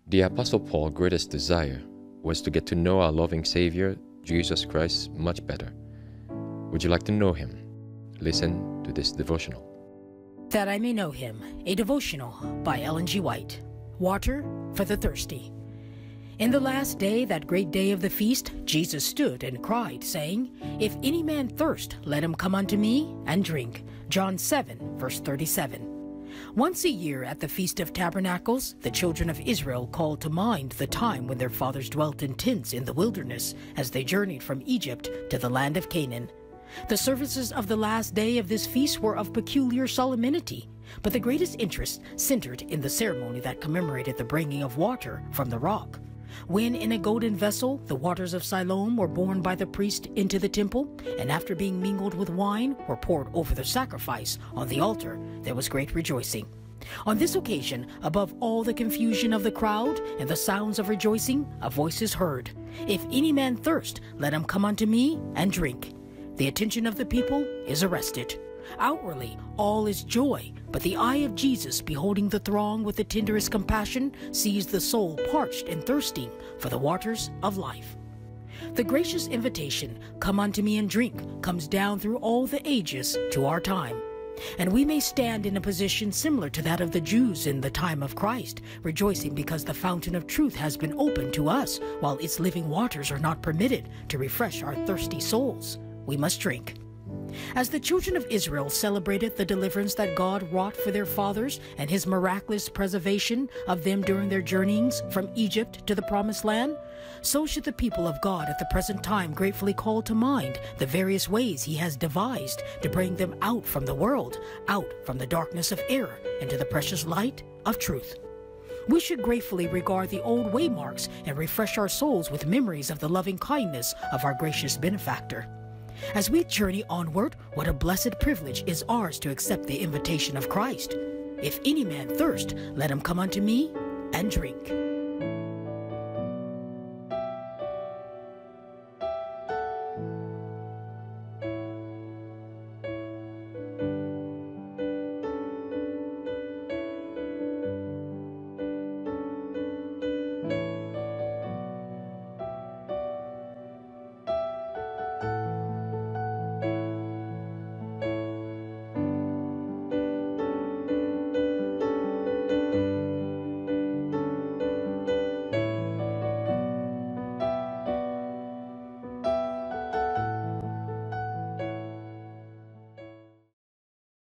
The Apostle Paul's greatest desire was to get to know our loving Savior, Jesus Christ, much better. Would you like to know him? Listen to this devotional. That I May Know Him, a devotional by Ellen G. White. Water for the thirsty. In the last day, that great day of the feast, Jesus stood and cried, saying, If any man thirst, let him come unto me and drink. John 7, verse 37. Once a year at the Feast of Tabernacles, the children of Israel called to mind the time when their fathers dwelt in tents in the wilderness as they journeyed from Egypt to the land of Canaan. The services of the last day of this feast were of peculiar solemnity, but the greatest interest centered in the ceremony that commemorated the bringing of water from the rock. When in a golden vessel the waters of Siloam were borne by the priest into the temple, and after being mingled with wine were poured over the sacrifice on the altar, there was great rejoicing. On this occasion, above all the confusion of the crowd and the sounds of rejoicing, a voice is heard, If any man thirst, let him come unto me and drink. The attention of the people is arrested. Outwardly, all is joy, but the eye of Jesus, beholding the throng with the tenderest compassion, sees the soul parched and thirsting for the waters of life. The gracious invitation, Come unto me and drink, comes down through all the ages to our time. And we may stand in a position similar to that of the Jews in the time of Christ, rejoicing because the fountain of truth has been opened to us, while its living waters are not permitted to refresh our thirsty souls. We must drink. As the children of Israel celebrated the deliverance that God wrought for their fathers and his miraculous preservation of them during their journeyings from Egypt to the Promised Land, so should the people of God at the present time gratefully call to mind the various ways he has devised to bring them out from the world, out from the darkness of error into the precious light of truth. We should gratefully regard the old waymarks and refresh our souls with memories of the loving kindness of our gracious benefactor. As we journey onward, what a blessed privilege is ours to accept the invitation of Christ. If any man thirst, let him come unto me and drink.